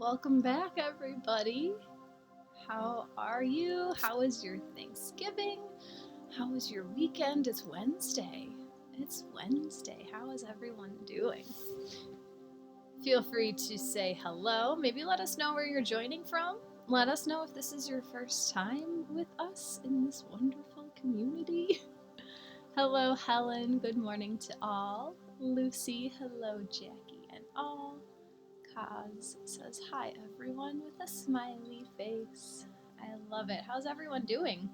Welcome back, everybody. How are you? How is your Thanksgiving? How was your weekend? It's Wednesday. It's Wednesday. How is everyone doing? Feel free to say hello. Maybe let us know where you're joining from. Let us know if this is your first time with us in this wonderful community. Hello, Helen. Good morning to all. Lucy, hello, Jackie, and all. Kaz says, hi everyone, with a smiley face. I love it. How's everyone doing?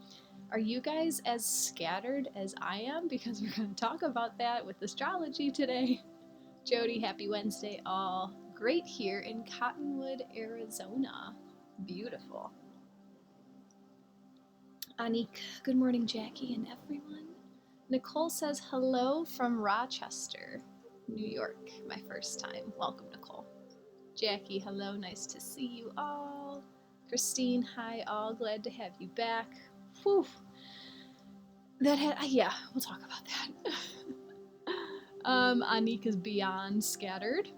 Are you guys as scattered as I am? Because we're going to talk about that with astrology today. Jody, happy Wednesday all. Great here in Cottonwood, Arizona. Beautiful. Anik, good morning, Jackie and everyone. Nicole says, hello from Rochester, New York. My first time. Welcome, Nicole. Jackie, hello, nice to see you all. Christine, hi all, glad to have you back. Whew. Yeah, we'll talk about that. Anik is beyond scattered.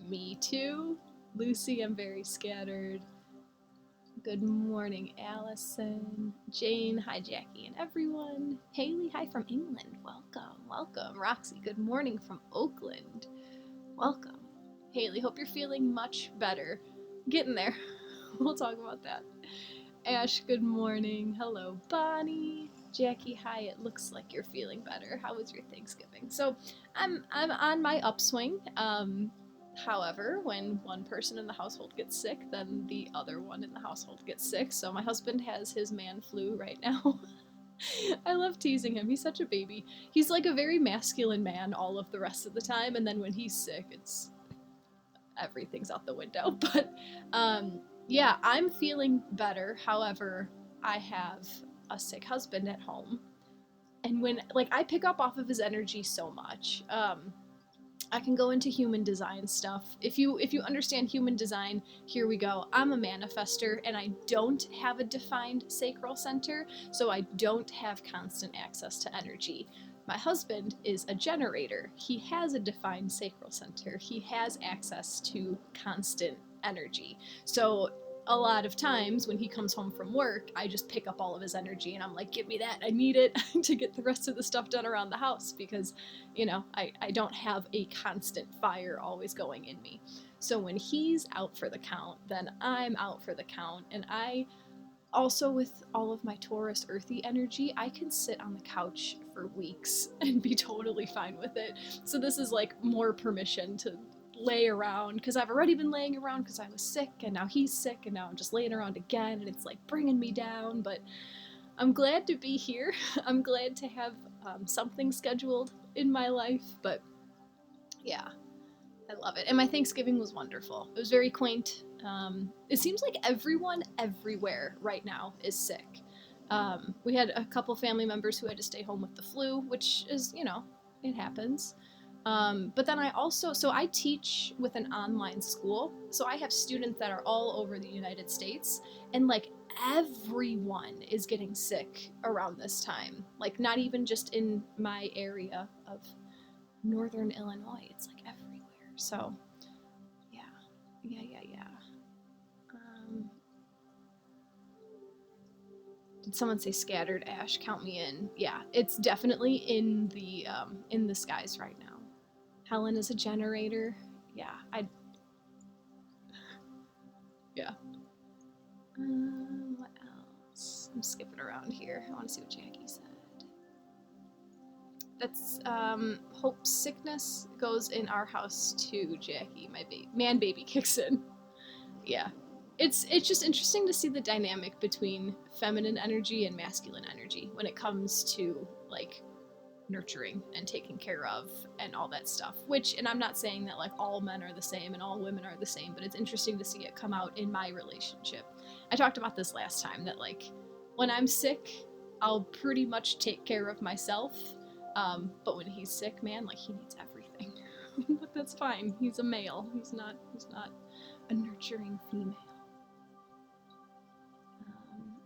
Me too. Lucy, I'm very scattered. Good morning, Allison. Jane, hi, Jackie and everyone. Haley, hi from England. Welcome. Roxy, good morning from Oakland. Welcome. Haley, hope you're feeling much better. Getting there. We'll talk about that. Ash, good morning. Hello, Bonnie. Jackie, hi. It looks like you're feeling better. How was your Thanksgiving? So I'm on my upswing. However, when one person in the household gets sick, then the other one in the household gets sick. So my husband has his man flu right now. I love teasing him. He's such a baby. He's like a very masculine man all of the rest of the time, and then when he's sick, it's everything's out the window. But yeah, I'm feeling better. However, I have a sick husband at home, and when I pick up off of his energy so much. I can go into human design stuff. If you understand human design, here we go. I'm a manifester and I don't have a defined sacral center, so I don't have constant access to energy. My husband is a generator. He has a defined sacral center. He has access to constant energy. So a lot of times when he comes home from work, I just pick up all of his energy and I'm like, give me that, I need it to get the rest of the stuff done around the house because, you know, I don't have a constant fire always going in me. So when he's out for the count, then I'm out for the count. And I also, with all of my Taurus earthy energy, I can sit on the couch for weeks and be totally fine with it. So this is like more permission to lay around because I've already been laying around because I was sick and now he's sick and now I'm just laying around again and it's like bringing me down. But I'm glad to be here. I'm glad to have something scheduled in my life. But yeah, I love it. And my Thanksgiving was wonderful. It was very quaint. It seems like everyone everywhere right now is sick. We had a couple family members who had to stay home with the flu, which is, you know, it happens. But then I teach with an online school. So I have students that are all over the United States, and like everyone is getting sick around this time. Like not even just in my area of Northern Illinois, it's like everywhere. So yeah. Did someone say scattered? Ash, count me in. Yeah, it's definitely in the skies right now. Helen is a generator. Yeah, yeah. What else? I'm skipping around here. I want to see what Jackie said. That's hope sickness goes in our house too, Jackie. My man baby kicks in. Yeah. It's just interesting to see the dynamic between feminine energy and masculine energy when it comes to like nurturing and taking care of and all that stuff. And I'm not saying that like all men are the same and all women are the same, but it's interesting to see it come out in my relationship. I talked about this last time that like when I'm sick, I'll pretty much take care of myself. But when he's sick, man, like he needs everything. But that's fine. He's a male. He's not a nurturing female.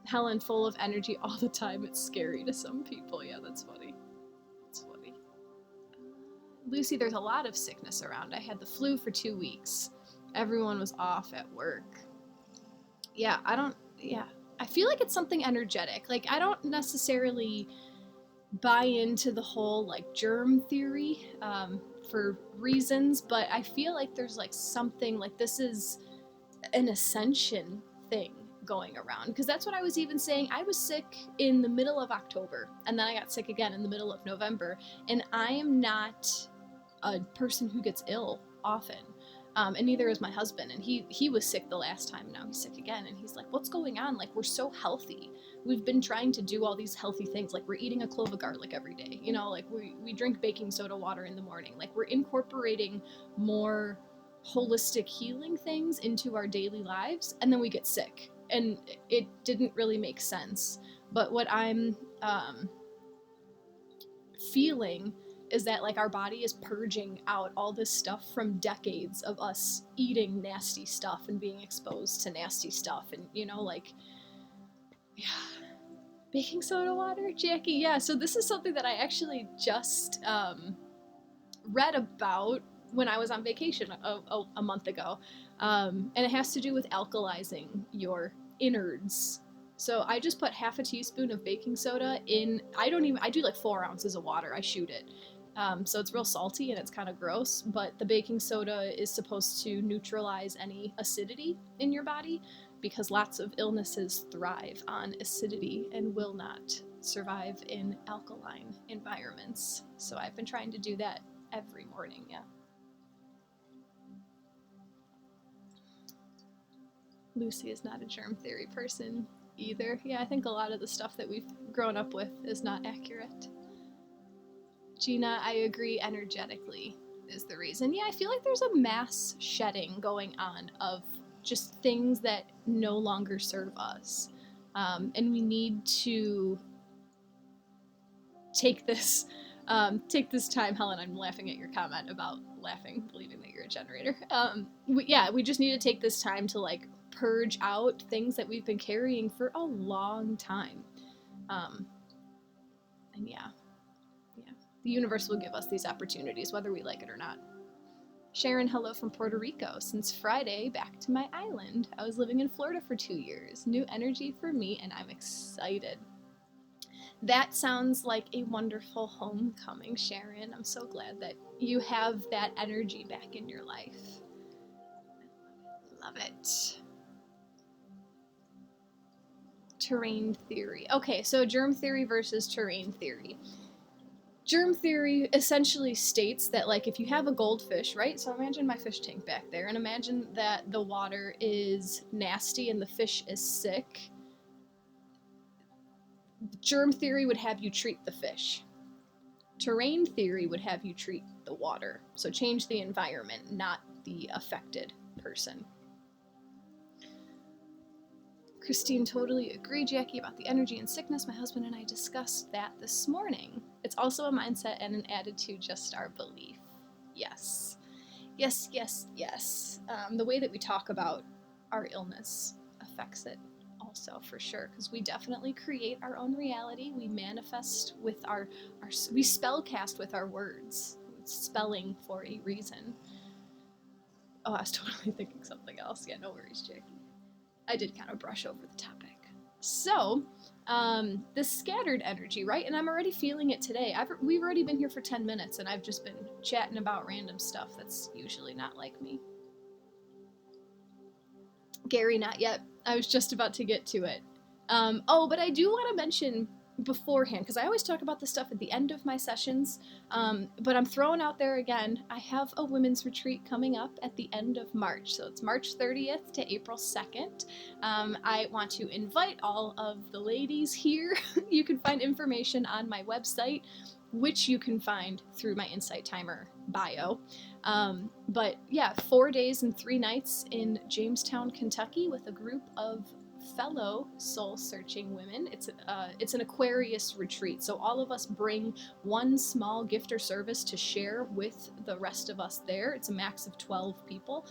Helen, full of energy all the time. It's scary to some people. Yeah, that's funny. Lucy, there's a lot of sickness around. I had the flu for 2 weeks. Everyone was off at work. Yeah, I feel like it's something energetic. Like, I don't necessarily buy into the whole like germ theory for reasons, but I feel like there's like something like this is an ascension thing going around, because that's what I was even saying. I was sick in the middle of October, and then I got sick again in the middle of November, and I am not a person who gets ill often. And neither is my husband, and he was sick the last time. Now he's sick again, and he's like, what's going on? Like, we're so healthy. We've been trying to do all these healthy things, like we're eating a clove of garlic every day, you know, like we drink baking soda water in the morning, like we're incorporating more holistic healing things into our daily lives, and then we get sick, and it didn't really make sense. But what I'm feeling is that like our body is purging out all this stuff from decades of us eating nasty stuff and being exposed to nasty stuff, and you know, like, yeah. Baking soda water, Jackie. Yeah, so this is something that I actually just read about when I was on vacation a month ago, and it has to do with alkalizing your innards. So I just put half a teaspoon of baking soda in. I do like 4 ounces of water. I shoot it. So it's real salty and it's kind of gross, but the baking soda is supposed to neutralize any acidity in your body, because lots of illnesses thrive on acidity and will not survive in alkaline environments. So I've been trying to do that every morning, yeah. Lucy is not a germ theory person either. Yeah, I think a lot of the stuff that we've grown up with is not accurate. Gina, I agree, energetically is the reason. Yeah, I feel like there's a mass shedding going on of just things that no longer serve us. And we need to take this time. Helen, I'm laughing at your comment about believing that you're a generator. We just need to take this time to like purge out things that we've been carrying for a long time. And yeah. The universe will give us these opportunities, whether we like it or not. Sharon, hello from Puerto Rico. Since Friday, back to my island. I was living in Florida for 2 years. New energy for me, and I'm excited. That sounds like a wonderful homecoming, Sharon. I'm so glad that you have that energy back in your life. Love it. Terrain theory. Okay, so germ theory versus terrain theory. Germ theory essentially states that, like, if you have a goldfish, right? So imagine my fish tank back there, and imagine that the water is nasty and the fish is sick. Germ theory would have you treat the fish. Terrain theory would have you treat the water. So change the environment, not the affected person. Christine, totally agree, Jackie, about the energy and sickness. My husband and I discussed that this morning. It's also a mindset and an attitude, just our belief. Yes. Yes, yes, yes. The way that we talk about our illness affects it also, for sure, because we definitely create our own reality. We manifest with we spellcast with our words. It's spelling for a reason. Oh, I was totally thinking something else. Yeah, no worries, Jackie. I did kind of brush over the topic. So, the scattered energy, right? And I'm already feeling it today. We've already been here for 10 minutes, and I've just been chatting about random stuff that's usually not like me. Gary, not yet. I was just about to get to it. But I do want to mention beforehand, because I always talk about this stuff at the end of my sessions, but I'm throwing out there again, I have a women's retreat coming up at the end of March, so it's March 30th to April 2nd. I want to invite all of the ladies here. You can find information on my website, which you can find through my Insight Timer bio. But yeah, 4 days and 3 nights in Jamestown, Kentucky with a group of fellow soul-searching women. It's an Aquarius retreat, so all of us bring one small gift or service to share with the rest of us there. It's a max of 12 people.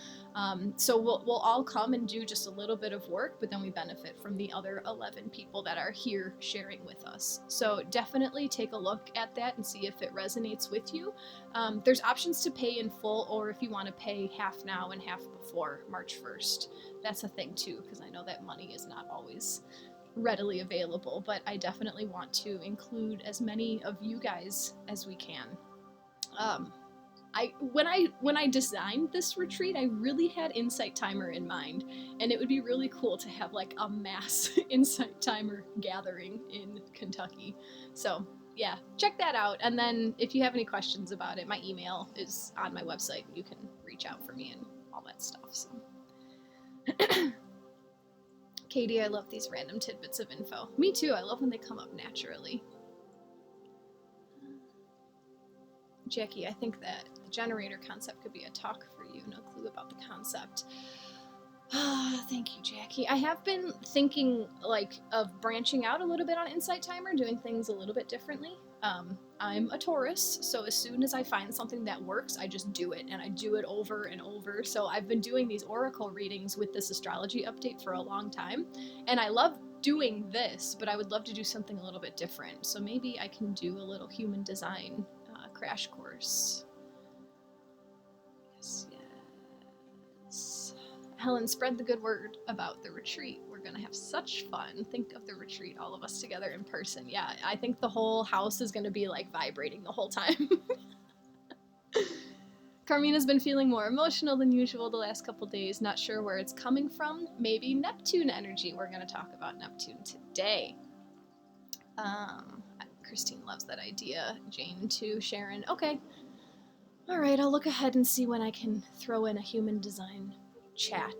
So we'll all come and do just a little bit of work, but then we benefit from the other 11 people that are here sharing with us. So definitely take a look at that and see if it resonates with you. There's options to pay in full, or if you want to pay half now and half before March 1st. That's a thing too, because I know that money is not always readily available, but I definitely want to include as many of you guys as we can. When I designed this retreat, I really had Insight Timer in mind, and it would be really cool to have like a mass Insight Timer gathering in Kentucky. So yeah, check that out. And then if you have any questions about it, my email is on my website. You can reach out for me and all that stuff. So. Katie, I love these random tidbits of info. Me too. I love when they come up naturally. Jacqui, I think that the generator concept could be a talk for you. No clue about the concept. Thank you, Jacqui. I have been thinking of branching out a little bit on Insight Timer, doing things a little bit differently. I'm a Taurus, so as soon as I find something that works, I just do it, and I do it over and over. So I've been doing these oracle readings with this astrology update for a long time, and I love doing this, but I would love to do something a little bit different. So maybe I can do a little human design crash course. Yes. Helen, spread the good word about the retreat. We're gonna have such fun. Think of the retreat, all of us together in person. Yeah, I think the whole house is gonna be like vibrating the whole time. Carmina's been feeling more emotional than usual the last couple days. Not sure where it's coming from. Maybe Neptune energy. We're gonna talk about Neptune today. Christine loves that idea. Jane too. Sharon. Okay. All right, I'll look ahead and see when I can throw in a human design chat.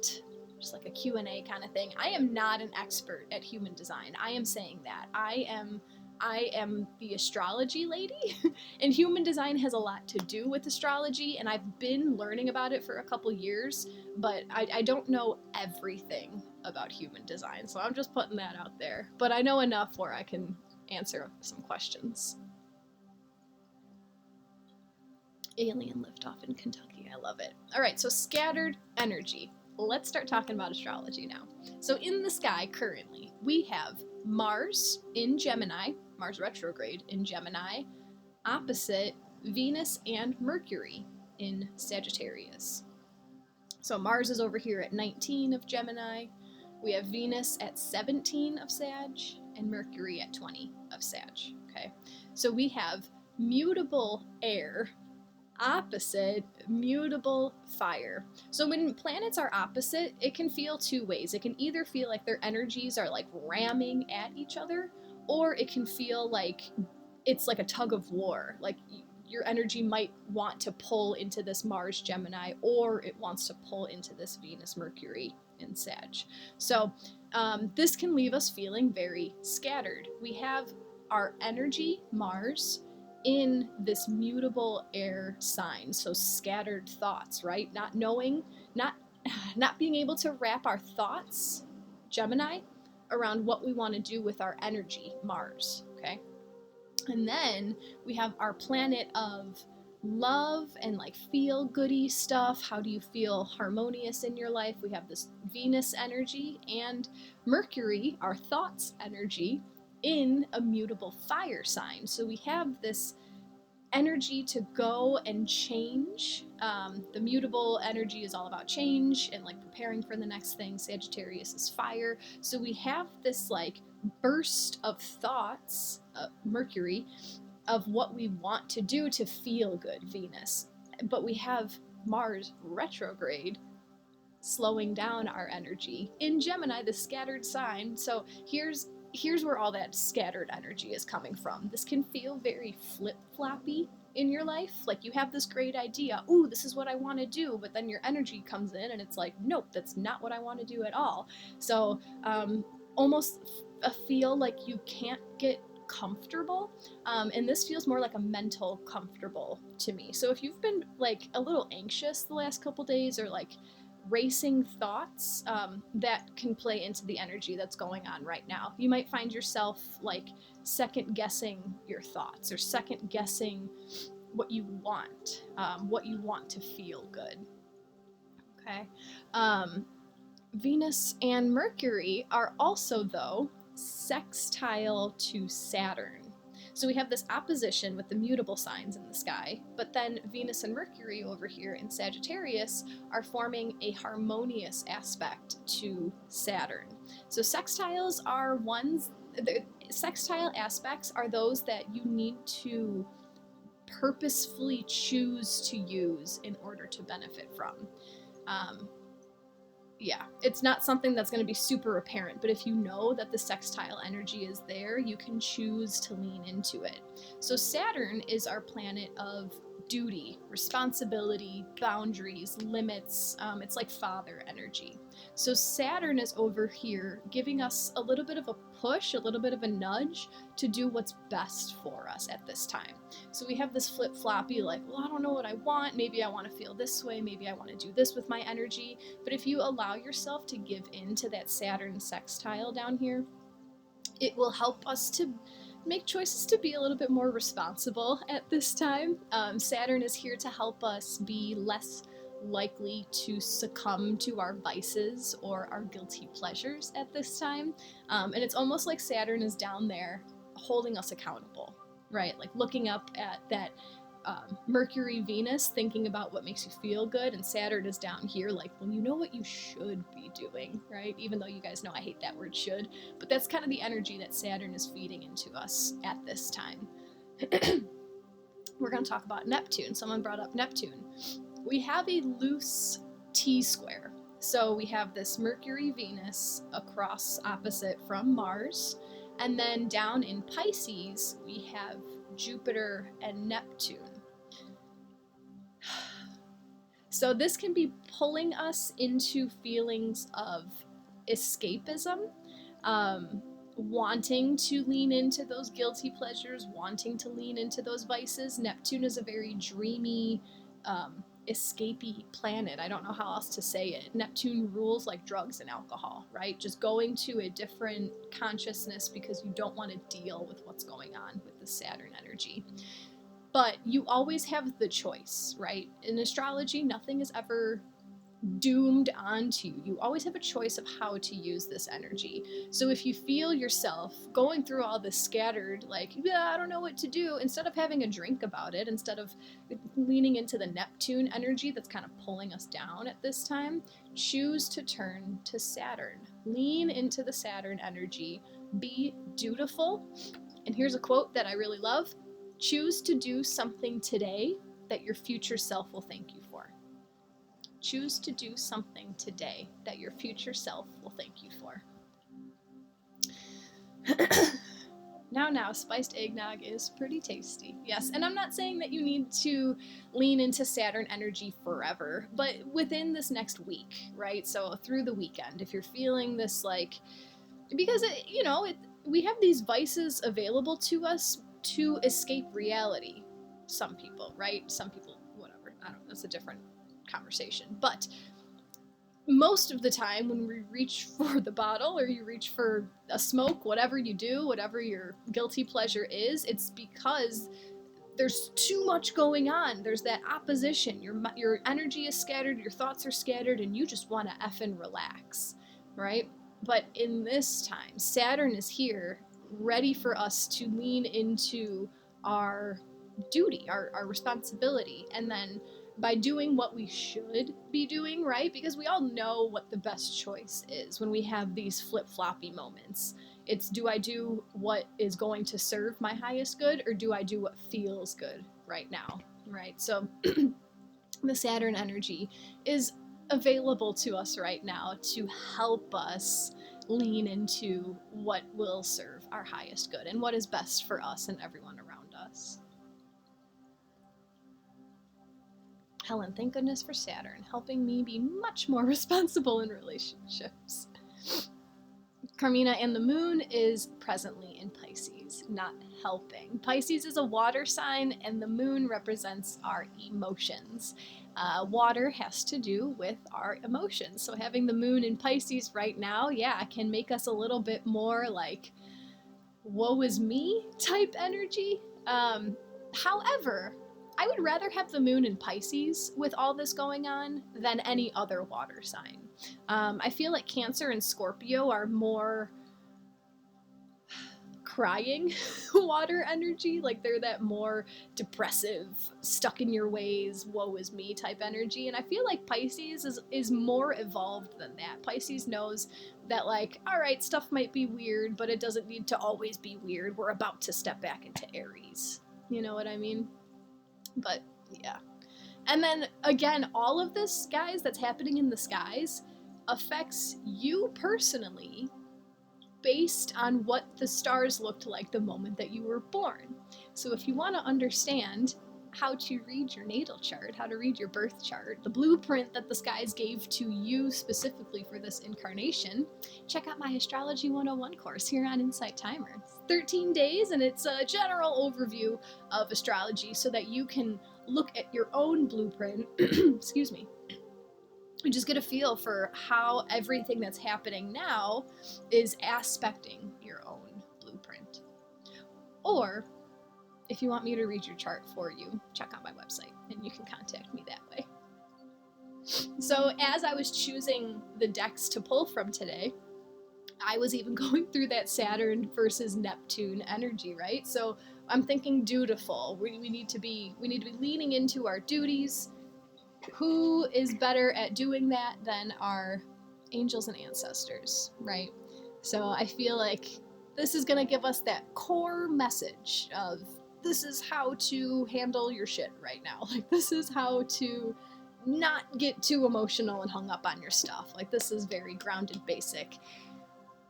Just like a Q&A kind of thing. I am not an expert at human design. I am saying that. I am the astrology lady, and human design has a lot to do with astrology, and I've been learning about it for a couple years, but I don't know everything about human design, so I'm just putting that out there. But I know enough where I can answer some questions. Alien liftoff in Kentucky. I love it. All right, so scattered energy. Let's start talking about astrology now. So in the sky currently, we have Mars in Gemini, Mars retrograde in Gemini, opposite Venus and Mercury in Sagittarius. So Mars is over here at 19 of Gemini. We have Venus at 17 of Sag, and Mercury at 20 of Sag, okay? So we have mutable air opposite mutable fire. So when planets are opposite, it can feel two ways. It can either feel like their energies are like ramming at each other, or it can feel like it's like a tug of war. Like your energy might want to pull into this Mars Gemini, or it wants to pull into this Venus Mercury in Sag. So this can leave us feeling very scattered. We have our energy, Mars, in this mutable air sign, so scattered thoughts, right? Not knowing, not being able to wrap our thoughts, Gemini, around what we want to do with our energy, Mars, okay? And then we have our planet of love and like feel goody stuff. How do you feel harmonious in your life? We have this Venus energy and Mercury, our thoughts energy, in a mutable fire sign. So we have this energy to go and change. The mutable energy is all about change and like preparing for the next thing. Sagittarius is fire. So we have this like burst of thoughts, Mercury, of what we want to do to feel good, Venus. But we have Mars retrograde slowing down our energy in Gemini, the scattered sign. So here's where all that scattered energy is coming from. This can feel very flip-floppy in your life. Like you have this great idea, ooh, this is what I want to do, but then your energy comes in and it's like, nope, that's not what I want to do at all. So almost a feel like you can't get comfortable, and this feels more like a mental comfortable to me. So if you've been like a little anxious the last couple days, or like racing thoughts that can play into the energy that's going on right now. You might find yourself like second guessing your thoughts or second guessing what you want to feel good. Okay. Venus and Mercury are also, though, sextile to Saturn. So we have this opposition with the mutable signs in the sky, but then Venus and Mercury over here in Sagittarius are forming a harmonious aspect to Saturn. So sextiles are sextile aspects are those that you need to purposefully choose to use in order to benefit from. Yeah, it's not something that's going to be super apparent, but if you know that the sextile energy is there, you can choose to lean into it. So Saturn is our planet of duty, responsibility, boundaries, limits. It's like father energy. So Saturn is over here giving us a little bit of a push, a little bit of a nudge to do what's best for us at this time. So we have this flip-floppy, like, well, I don't know what I want. Maybe I want to feel this way. Maybe I want to do this with my energy. But if you allow yourself to give in to that Saturn sextile down here, it will help us to make choices to be a little bit more responsible at this time. Saturn is here to help us be less likely to succumb to our vices or our guilty pleasures at this time. And it's almost like Saturn is down there holding us accountable, right? Like looking up at that Mercury, Venus, thinking about what makes you feel good, and Saturn is down here like, well, you know what you should be doing, right? Even though you guys know I hate that word should, but that's kind of the energy that Saturn is feeding into us at this time. We're going to talk about Neptune. Someone brought up Neptune. We have a loose T-square. So we have this Mercury, Venus across opposite from Mars, and then down in Pisces, we have Jupiter and Neptune. So this can be pulling us into feelings of escapism, wanting to lean into those guilty pleasures, wanting to lean into those vices. Neptune is a very dreamy, escapey planet. I don't know how else to say it. Neptune rules like drugs and alcohol, right? Just going to a different consciousness because you don't want to deal with what's going on with the Saturn energy. But you always have the choice, right? In astrology, nothing is ever doomed onto you. You always have a choice of how to use this energy. So if you feel yourself going through all this scattered, like, yeah, I don't know what to do, instead of having a drink about it, instead of leaning into the Neptune energy that's kind of pulling us down at this time, choose to turn to Saturn. Lean into the Saturn energy. Be dutiful. And here's a quote that I really love. Choose to do something today that your future self will thank you for. Choose to do something today that your future self will thank you for. Now, spiced eggnog is pretty tasty. Yes, and I'm not saying that you need to lean into Saturn energy forever, but within this next week, right? So through the weekend, if you're feeling this like, because we have these vices available to us to escape reality. Some people, right? Some people, whatever. I don't know. That's a different conversation. But most of the time when we reach for the bottle or you reach for a smoke, whatever you do, whatever your guilty pleasure is, it's because there's too much going on. There's that opposition. Your energy is scattered, your thoughts are scattered, and you just want to effing relax, right? But in this time, Saturn is here ready for us to lean into our duty, our responsibility, and then by doing what we should be doing, right? Because we all know what the best choice is when we have these flip-floppy moments. It's, do I do what is going to serve my highest good, or do I do what feels good right now, right? So the Saturn energy is available to us right now to help us lean into what will serve our highest good and what is best for us and everyone around us. Helen, thank goodness for Saturn, helping me be much more responsible in relationships. Carmina, and the moon is presently in Pisces, not helping. Pisces is a water sign, and the moon represents our emotions. Water has to do with our emotions. So having the moon in Pisces right now, yeah, can make us a little bit more like, woe is me type energy. However, I would rather have the moon in Pisces with all this going on than any other water sign. I feel like Cancer and Scorpio are more crying water energy. Like they're that more depressive, stuck in your ways, woe is me type energy. And I feel like Pisces is more evolved than that. Pisces knows that, like, all right, stuff might be weird, but it doesn't need to always be weird. We're about to step back into Aries. You know what I mean? But yeah. And then again, all of this, guys, that's happening in the skies affects you personally based on what the stars looked like the moment that you were born. So if you want to understand how to read your natal chart, how to read your birth chart, the blueprint that the skies gave to you specifically for this incarnation, check out my Astrology 101 course here on Insight Timer. It's 13 days and it's a general overview of astrology so that you can look at your own blueprint, excuse me, and just get a feel for how everything that's happening now is aspecting your own blueprint. Or if you want me to read your chart for you, check out my website and you can contact me that way. So as I was choosing the decks to pull from today, I was even going through that Saturn versus Neptune energy, right? So I'm thinking dutiful. We need to be leaning into our duties. Who is better at doing that than our angels and ancestors, right? So I feel like this is going to give us that core message of this is how to handle your shit right now. Like, this is how to not get too emotional and hung up on your stuff. Like, this is very grounded, basic.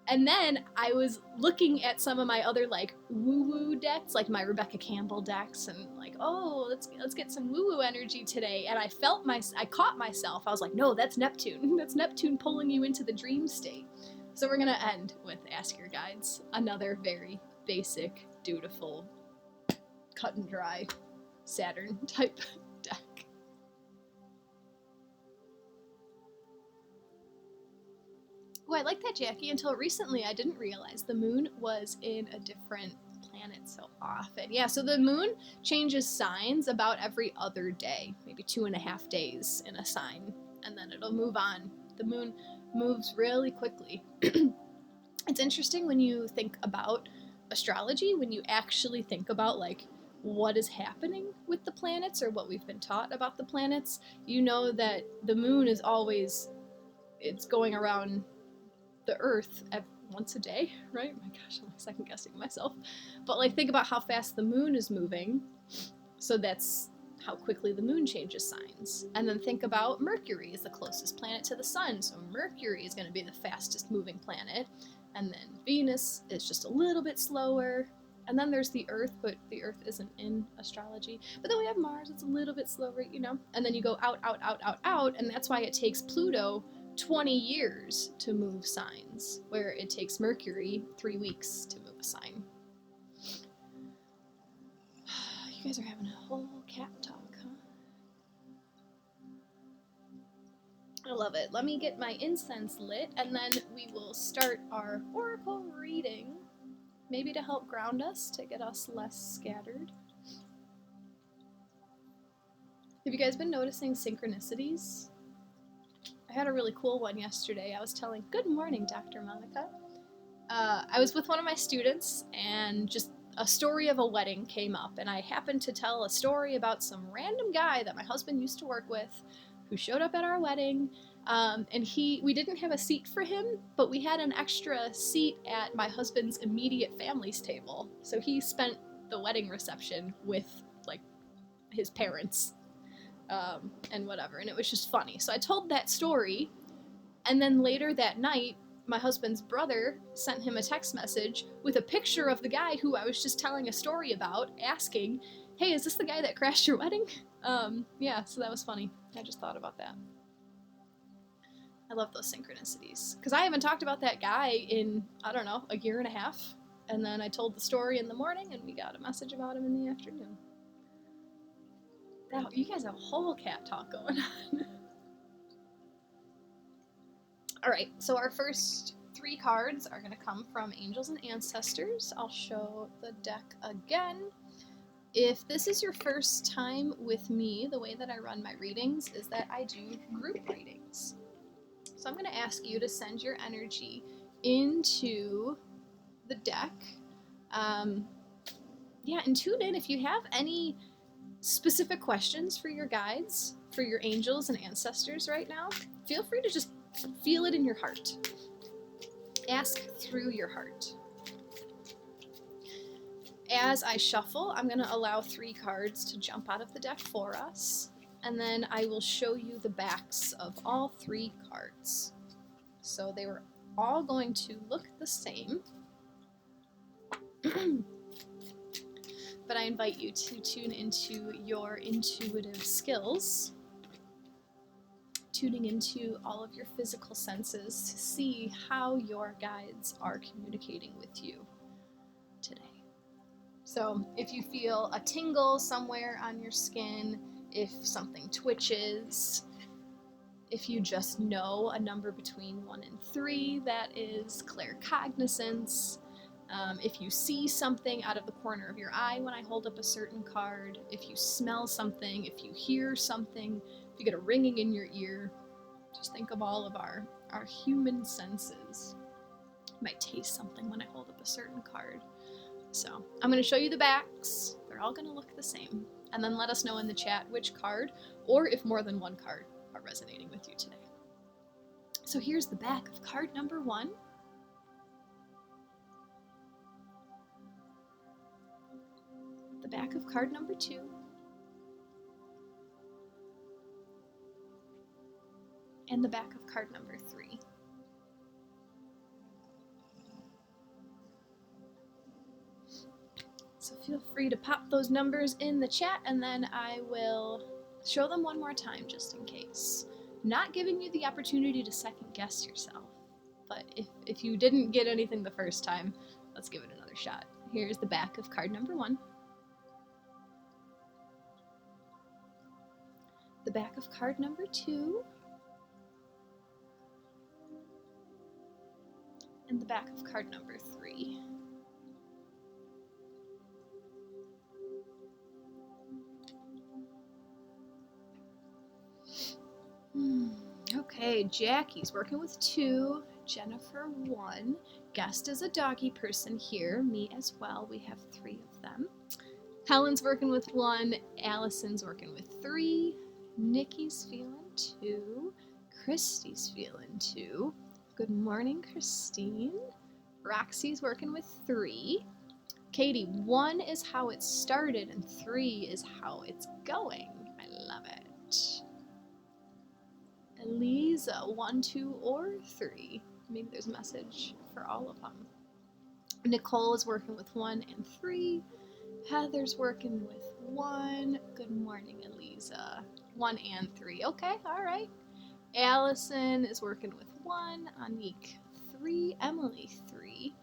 And then I was looking at some of my other like woo-woo decks, like my Rebecca Campbell decks, and like, oh, let's get some woo-woo energy today. And I caught myself. I was like, no, that's Neptune. That's Neptune pulling you into the dream state. So we're gonna end with Ask Your Guides, another very basic, dutiful, cut and dry Saturn type deck. Oh, I like that, Jackie. Until recently, I didn't realize the moon was in a different planet so often. Yeah, so the moon changes signs about every other day, maybe 2.5 days in a sign, and then it'll move on. The moon moves really quickly. It's interesting when you think about astrology, when you actually think about, like, what is happening with the planets or what we've been taught about the planets. You know that the moon is always, it's going around the earth once a day, right? Oh my gosh, I'm second guessing myself. But like, think about how fast the moon is moving. So that's how quickly the moon changes signs. And then think about Mercury is the closest planet to the sun. So Mercury is going to be the fastest moving planet. And then Venus is just a little bit slower. And then there's the Earth, but the Earth isn't in astrology. But then we have Mars, it's a little bit slower, you know? And then you go out, and that's why it takes Pluto 20 years to move signs, where it takes Mercury 3 weeks to move a sign. You guys are having a whole cat talk, huh? I love it. Let me get my incense lit, and then we will start our oracle reading, maybe to help ground us, to get us less scattered. Have you guys been noticing synchronicities? I had a really cool one yesterday. I was telling, good morning, Dr. Monica. I was with one of my students, and just a story of a wedding came up, and I happened to tell a story about some random guy that my husband used to work with who showed up at our wedding, and we didn't have a seat for him, but we had an extra seat at my husband's immediate family's table. So he spent the wedding reception with, like, his parents. And whatever, and it was just funny. So I told that story, and then later that night, my husband's brother sent him a text message with a picture of the guy who I was just telling a story about, asking, hey, is this the guy that crashed your wedding? Yeah, so that was funny. I just thought about that. I love those synchronicities, because I haven't talked about that guy in, I don't know, 1.5 years, and then I told the story in the morning, and we got a message about him in the afternoon. You guys have a whole cat talk going on. All right, so our first 3 cards are going to come from Angels and Ancestors. I'll show the deck again. If this is your first time with me, the way that I run my readings is that I do group readings. So I'm going to ask you to send your energy into the deck. Yeah, and tune in if you have any specific questions for your guides, for your angels and ancestors right now. Feel free to just feel it in your heart. Ask through your heart. As I shuffle, I'm going to allow 3 cards to jump out of the deck for us, and then I will show you the backs of all 3 cards. So they were all going to look the same, but I invite you to tune into your intuitive skills, tuning into all of your physical senses to see how your guides are communicating with you today. So if you feel a tingle somewhere on your skin, if something twitches, if you just know a number between 1 and 3, that is claircognizance. If you see something out of the corner of your eye when I hold up a certain card, if you smell something, if you hear something, if you get a ringing in your ear, just think of all of our human senses. You might taste something when I hold up a certain card. So I'm going to show you the backs. They're all going to look the same. And then let us know in the chat which card, or if more than one card, are resonating with you today. So here's the back of card number 1. The back of card number 2. And the back of card number 3. So feel free to pop those numbers in the chat, and then I will show them one more time just in case. Not giving you the opportunity to second guess yourself, but if you didn't get anything the first time, let's give it another shot. Here's the back of card number 1. The back of card number 2. And the back of card number 3. Okay, Jackie's working with 2, Jennifer 1. Guest is a doggy person here, me as well. We have 3 of them. Helen's working with 1, Allison's working with 3, Nikki's feeling 2, Christy's feeling 2. Good morning, Christine. Roxy's working with 3. Katie, 1 is how it started and 3 is how it's going. I love it. Eliza, 1, 2, or 3. Maybe there's a message for all of them. Nicole is working with 1 and 3. Heather's working with 1. Good morning, Eliza. 1 and 3. Okay, all right. Allison is working with 1. Anique, 3. Emily, 3.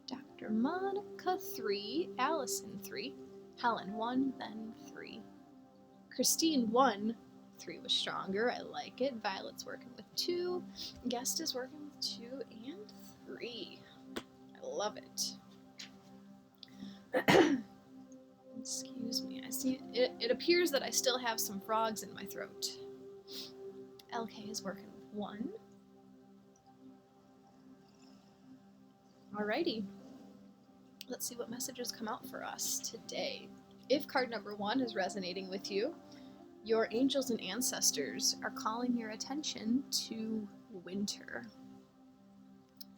Dr. Monica, 3. Allison, 3. Helen, 1, then 3. Christine, 1. 3 was stronger. I like it. Violet's working with 2. Guest is working with 2 and 3. I love it. Excuse me. I see it appears that I still have some frogs in my throat. LK is working with 1. Alrighty. Let's see what messages come out for us today. If card number 1 is resonating with you, your angels and ancestors are calling your attention to winter.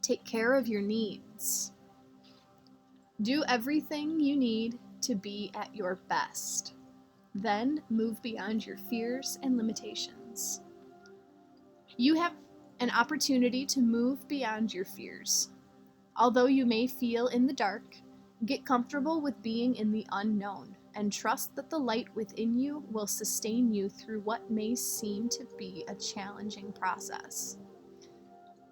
Take care of your needs. Do everything you need to be at your best. Then move beyond your fears and limitations. You have an opportunity to move beyond your fears. Although you may feel in the dark, get comfortable with being in the unknown and trust that the light within you will sustain you through what may seem to be a challenging process.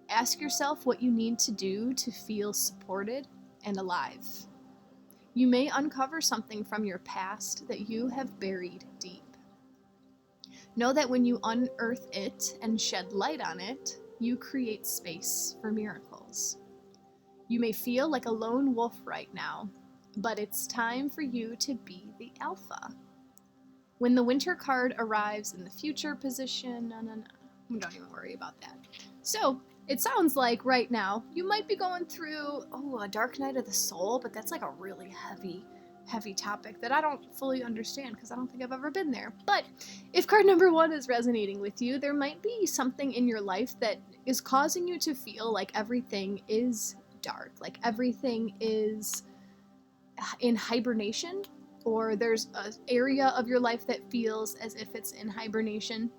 Ask yourself what you need to do to feel supported and alive. You may uncover something from your past that you have buried deep. Know that when you unearth it and shed light on it, you create space for miracles. You may feel like a lone wolf right now, but it's time for you to be the alpha. When the winter card arrives in the future position, we don't even worry about that. So, it sounds like right now you might be going through, a dark night of the soul, but that's like a really heavy topic that I don't fully understand because I don't think I've ever been there. But if card number 1 is resonating with you, there might be something in your life that is causing you to feel like everything is dark, like everything is in hibernation, or there's an area of your life that feels as if it's in hibernation.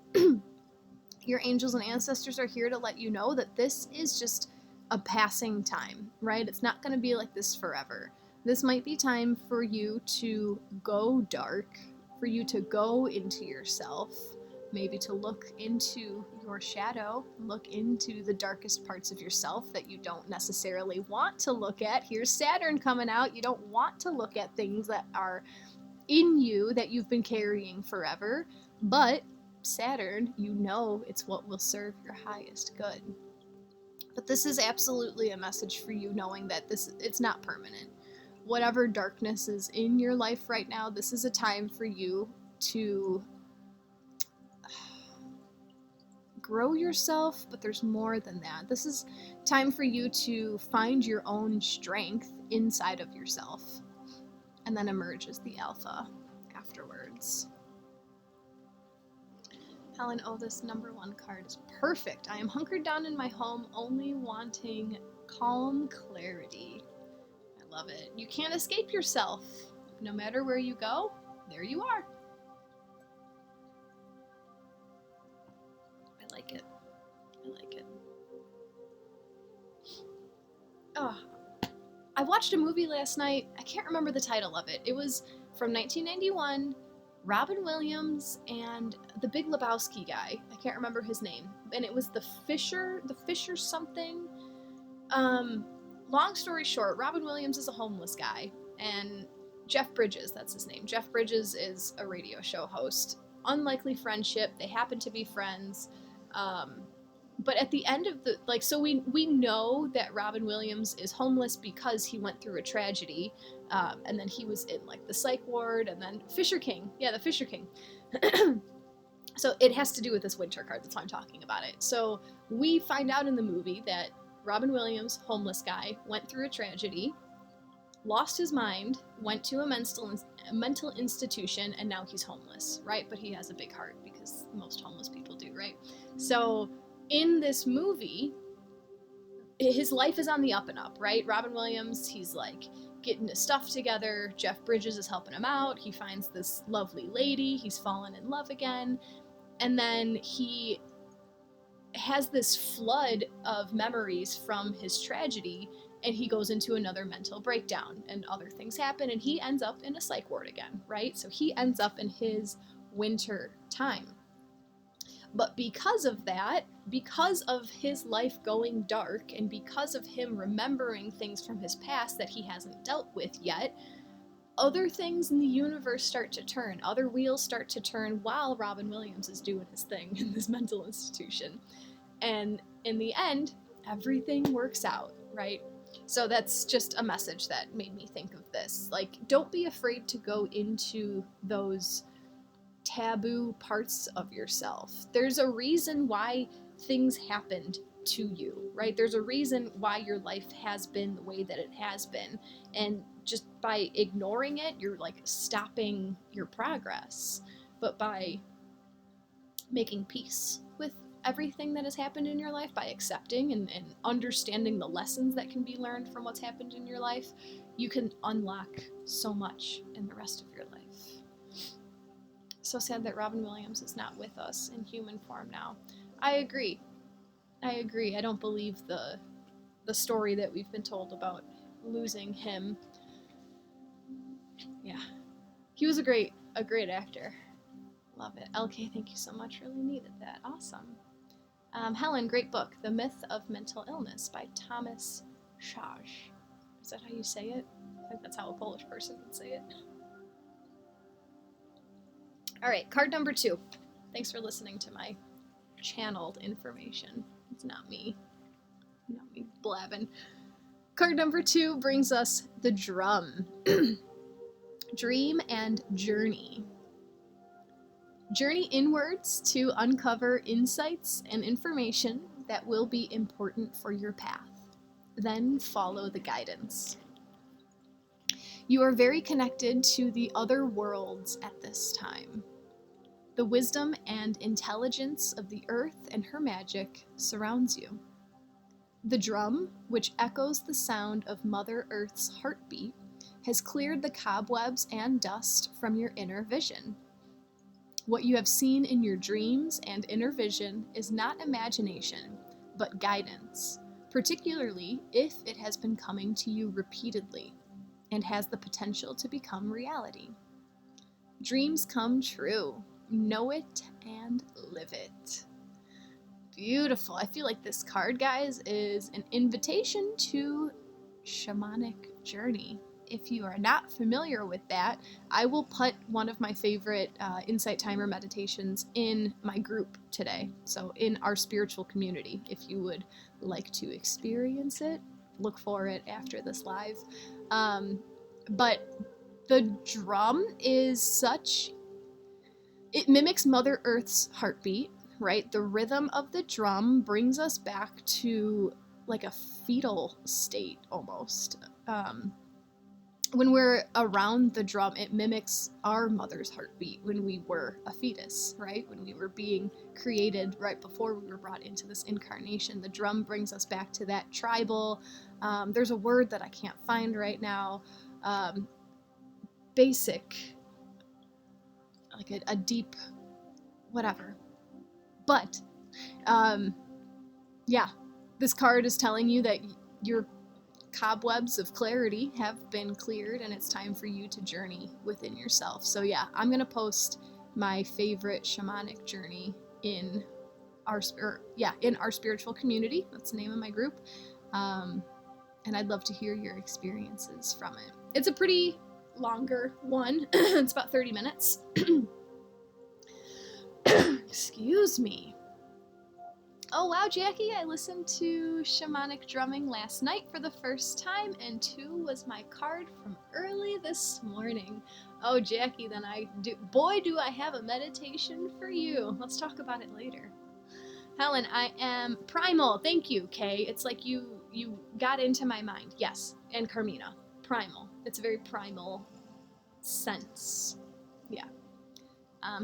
Your angels and ancestors are here to let you know that this is just a passing time, right? It's not going to be like this forever. This might be time for you to go dark, for you to go into yourself, maybe to look into your shadow, look into the darkest parts of yourself that you don't necessarily want to look at. Here's Saturn coming out. You don't want to look at things that are in you that you've been carrying forever, but Saturn, you know it's what will serve your highest good. But this is absolutely a message for you, knowing that it's not permanent. Whatever darkness is in your life right now, this is a time for you to grow yourself, but there's more than that. This is time for you to find your own strength inside of yourself and then emerge as the alpha afterwards. Helen, this number 1 card is perfect. I am hunkered down in my home, only wanting calm clarity. I love it. You can't escape yourself. No matter where you go, there you are. I like it. Oh, I watched a movie last night. I can't remember the title of it. It was from 1991. Robin Williams and the Big Lebowski guy. I can't remember his name. And it was the Fisher something. Long story short, Robin Williams is a homeless guy, and Jeff Bridges, that's his name. Jeff Bridges is a radio show host. Unlikely friendship. They happen to be friends. But at the end of so we know that Robin Williams is homeless because he went through a tragedy, and then he was in the psych ward, and then Fisher King, the Fisher King. So it has to do with this winter card, that's why I'm talking about it. So we find out in the movie that Robin Williams, homeless guy, went through a tragedy, lost his mind, went to a mental institution, and now he's homeless, right? But he has a big heart, because most homeless people do, right? So in this movie, his life is on the up and up, right? Robin Williams, he's getting his stuff together. Jeff Bridges is helping him out. He finds this lovely lady. He's fallen in love again. And then he has this flood of memories from his tragedy, and he goes into another mental breakdown, and other things happen, and he ends up in a psych ward again, right? So he ends up in his winter time. But because of that, because of his life going dark, and because of him remembering things from his past that he hasn't dealt with yet, other things in the universe start to turn. Other wheels start to turn while Robin Williams is doing his thing in this mental institution. And in the end, everything works out, right? So that's just a message that made me think of this. Don't be afraid to go into those taboo parts of yourself. There's a reason why things happened to you, right? There's a reason why your life has been the way that it has been. And just by ignoring it, you're stopping your progress. But by making peace with everything that has happened in your life, by accepting and understanding the lessons that can be learned from what's happened in your life, you can unlock so much in the rest of your life. So sad that Robin Williams is not with us in human form now. I agree. I don't believe the story that we've been told about losing him. Yeah. He was a great actor. Love it. LK, thank you so much. Really needed that. Awesome. Helen, great book. The Myth of Mental Illness by Thomas Szaj. Is that how you say it? I think that's how a Polish person would say it. All right, card number 2. Thanks for listening to my channeled information. It's not me blabbing. Card number 2 brings us the drum. Dream and journey. Journey inwards to uncover insights and information that will be important for your path. Then follow the guidance. You are very connected to the other worlds at this time. The wisdom and intelligence of the earth and her magic surrounds you. The drum, which echoes the sound of Mother Earth's heartbeat, has cleared the cobwebs and dust from your inner vision. What you have seen in your dreams and inner vision is not imagination, but guidance, particularly if it has been coming to you repeatedly and has the potential to become reality. Dreams come true. Know it and live it. Beautiful. I feel like this card, guys, is an invitation to shamanic journey. If you are not familiar with that, I will put one of my favorite Insight Timer meditations in my group today. So in our spiritual community, if you would like to experience it, look for it after this live. But the drum is it mimics Mother Earth's heartbeat, right? The rhythm of the drum brings us back to like a fetal state almost. When we're around the drum, it mimics our mother's heartbeat when we were a fetus, right? When we were being created right before we were brought into this incarnation. The drum brings us back to that tribal, there's a word that I can't find right now, basic, like a deep, whatever. But, yeah, this card is telling you that your cobwebs of clarity have been cleared and it's time for you to journey within yourself. So yeah, I'm gonna post my favorite shamanic journey in our spiritual community. That's the name of my group. And I'd love to hear your experiences from it. It's a pretty longer one. It's about 30 minutes. Excuse me. Oh wow, Jackie, I listened to shamanic drumming last night for the first time, and 2 was my card from early this morning. Oh, Jackie, then do I have a meditation for you. Let's talk about it later. Helen, I am primal. Thank you, Kay. It's like you got into my mind. Yes, and Carmina. Primal. It's a very primal sense. Yeah.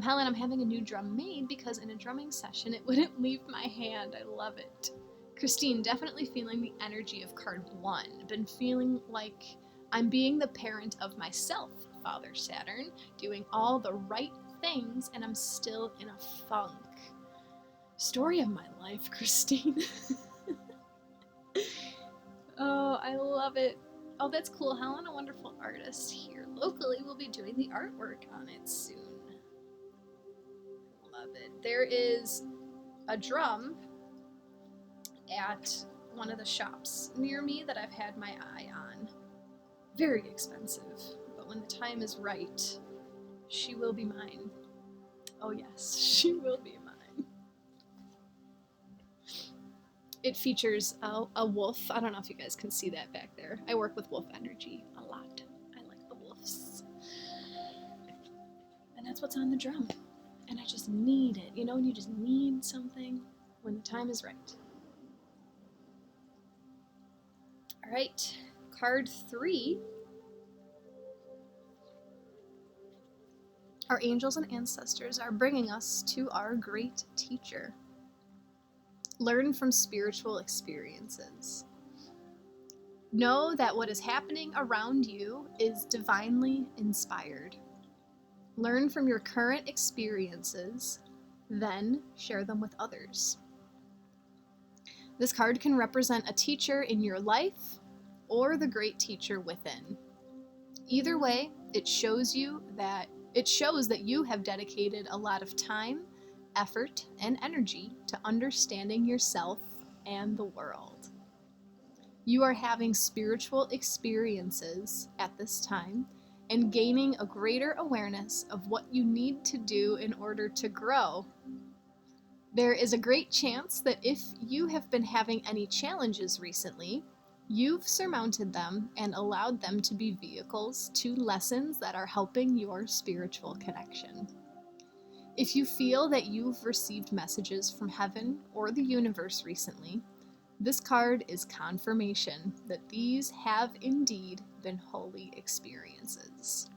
Helen, I'm having a new drum made because in a drumming session it wouldn't leave my hand. I love it. Christine, definitely feeling the energy of card 1. Been feeling like I'm being the parent of myself, Father Saturn, doing all the right things, and I'm still in a funk. Story of my life, Christine. Oh, I love it. Oh, that's cool. Helen, a wonderful artist here locally, will be doing the artwork on it soon. Love it. There is a drum at one of the shops near me that I've had my eye on. Very expensive, but when the time is right, she will be mine. Oh yes, she will be mine. It features a wolf. I don't know if you guys can see that back there. I work with wolf energy a lot. I like the wolves. And that's what's on the drum. And I just need it, you know, when you just need something when the time is right. All right, card 3. Our angels and ancestors are bringing us to our great teacher. Learn from spiritual experiences. Know that what is happening around you is divinely inspired. Learn from your current experiences, then share them with others. This card can represent a teacher in your life or the great teacher within. Either way, it shows that you have dedicated a lot of time, effort, and energy to understanding yourself and the world. You are having spiritual experiences at this time, and gaining a greater awareness of what you need to do in order to grow. There is a great chance that if you have been having any challenges recently, you've surmounted them and allowed them to be vehicles to lessons that are helping your spiritual connection. If you feel that you've received messages from heaven or the universe recently, this card is confirmation that these have indeed been holy experiences.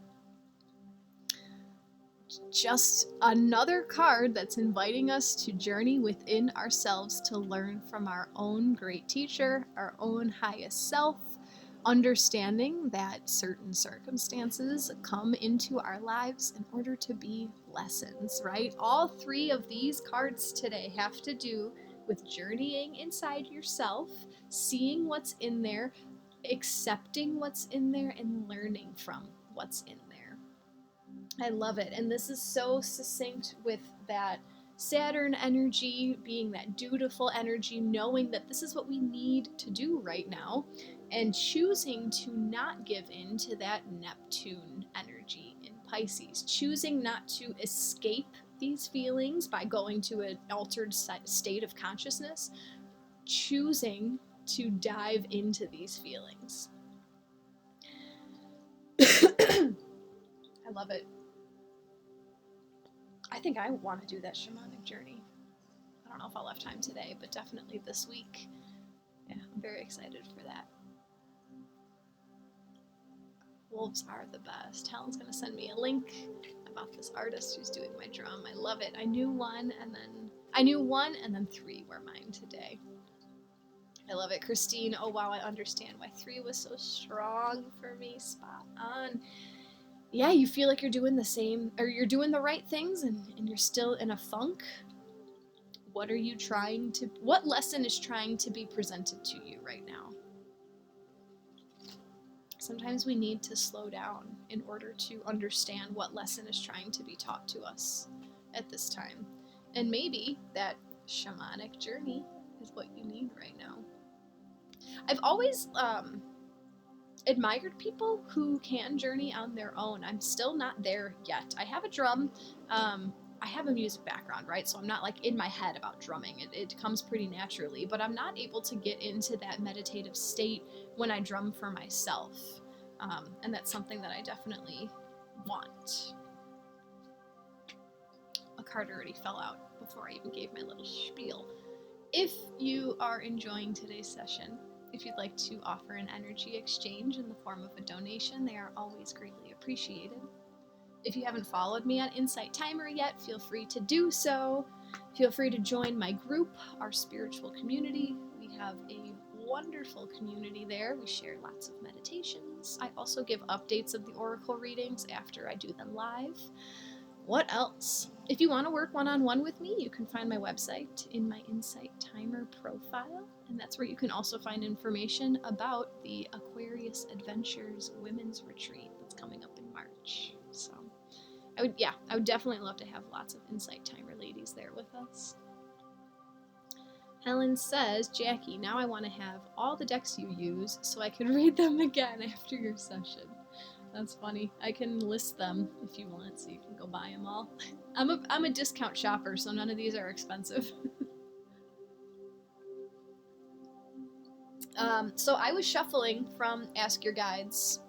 Just another card that's inviting us to journey within ourselves to learn from our own great teacher, our own highest self, understanding that certain circumstances come into our lives in order to be lessons, right? All three of these cards today have to do with journeying inside yourself, seeing what's in there, accepting what's in there, and learning from what's in there. I love it. And this is so succinct with that Saturn energy being that dutiful energy, knowing that this is what we need to do right now, and choosing to not give in to that Neptune energy in Pisces, choosing not to escape these feelings by going to an altered state of consciousness, choosing to dive into these feelings. I love it. I think I want to do that shamanic journey. I don't know if I'll have time today, but definitely this week. Yeah, I'm very excited for that. Wolves are the best. Helen's going to send me a link about this artist who's doing my drum. I love it. I knew one and then three were mine today. I love it. Christine, oh wow, I understand why 3 was so strong for me. Spot on. Yeah, you feel like you're doing the same, or you're doing the right things and you're still in a funk. What lesson is trying to be presented to you right now? Sometimes we need to slow down in order to understand what lesson is trying to be taught to us at this time. And maybe that shamanic journey is what you need right now. I've always admired people who can journey on their own. I'm still not there yet. I have a drum. I have a music background, right? So I'm not like in my head about drumming. It comes pretty naturally, but I'm not able to get into that meditative state when I drum for myself. And that's something that I definitely want. A card already fell out before I even gave my little spiel. If you are enjoying today's session, if you'd like to offer an energy exchange in the form of a donation, they are always greatly appreciated. If you haven't followed me on Insight Timer yet, feel free to do so. Feel free to join my group, our spiritual community. We have a wonderful community there. We share lots of meditations. I also give updates of the oracle readings after I do them live. What else? If you want to work one-on-one with me, you can find my website in my Insight Timer profile, and that's where you can also find information about the Aquarius Adventures Women's Retreat that's coming up in March. So I would definitely love to have lots of Insight Timer ladies there with us. Helen says, Jackie, now I want to have all the decks you use so I can read them again after your session. That's funny. I can list them if you want, so you can go buy them all. I'm a discount shopper, so none of these are expensive. So I was shuffling from Ask Your Guides,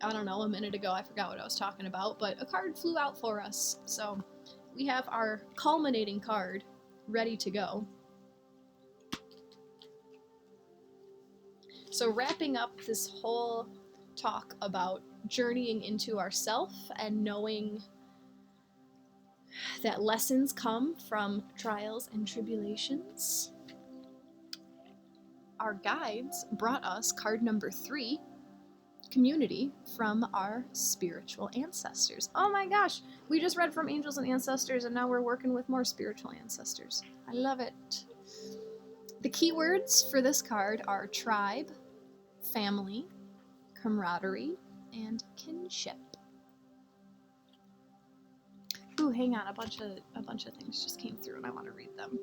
I don't know, a minute ago. I forgot what I was talking about, but a card flew out for us. So we have our culminating card ready to go. So wrapping up this whole talk about journeying into ourself and knowing that lessons come from trials and tribulations, our guides brought us card number 3, community from our spiritual ancestors. Oh my gosh, we just read from angels and ancestors and now we're working with more spiritual ancestors. I love it. The keywords for this card are tribe, family, camaraderie, and kinship. Ooh, hang on, a bunch of things just came through and I want to read them.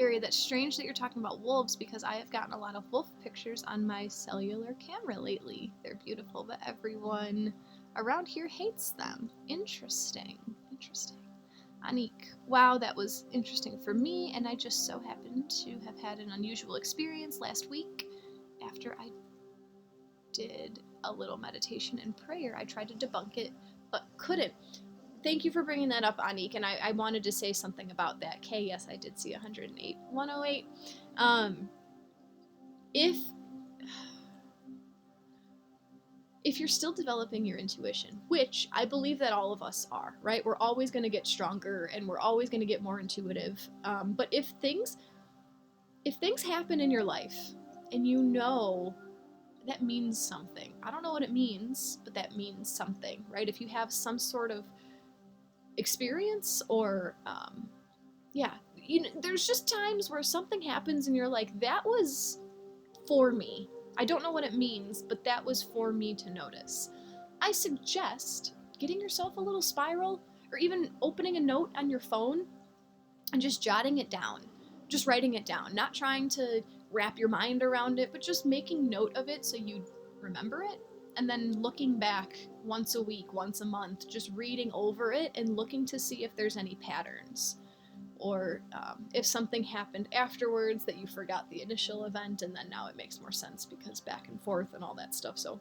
Gary, that's strange that you're talking about wolves because I have gotten a lot of wolf pictures on my cellular camera lately. They're beautiful, but everyone around here hates them. Interesting. Interesting. Anik, wow, that was interesting for me, and I just so happened to have had an unusual experience last week. After I did a little meditation and prayer, I tried to debunk it, but couldn't. Thank you for bringing that up, Anik, and I wanted to say something about that. Kay, yes, I did see 108, 108. If if you're still developing your intuition, which I believe that all of us are, right? We're always going to get stronger and we're always going to get more intuitive. But if things happen in your life and you know that means something, I don't know what it means, but that means something, right? If you have some sort of experience or there's just times where something happens and you're like, that was for me. I don't know what it means, but that was for me to notice. I suggest getting yourself a little spiral or even opening a note on your phone and just jotting it down, just writing it down, not trying to wrap your mind around it, but just making note of it so you remember it. And then looking back once a week, once a month, just reading over it and looking to see if there's any patterns or if something happened afterwards that you forgot the initial event and then now it makes more sense because back and forth and all that stuff. So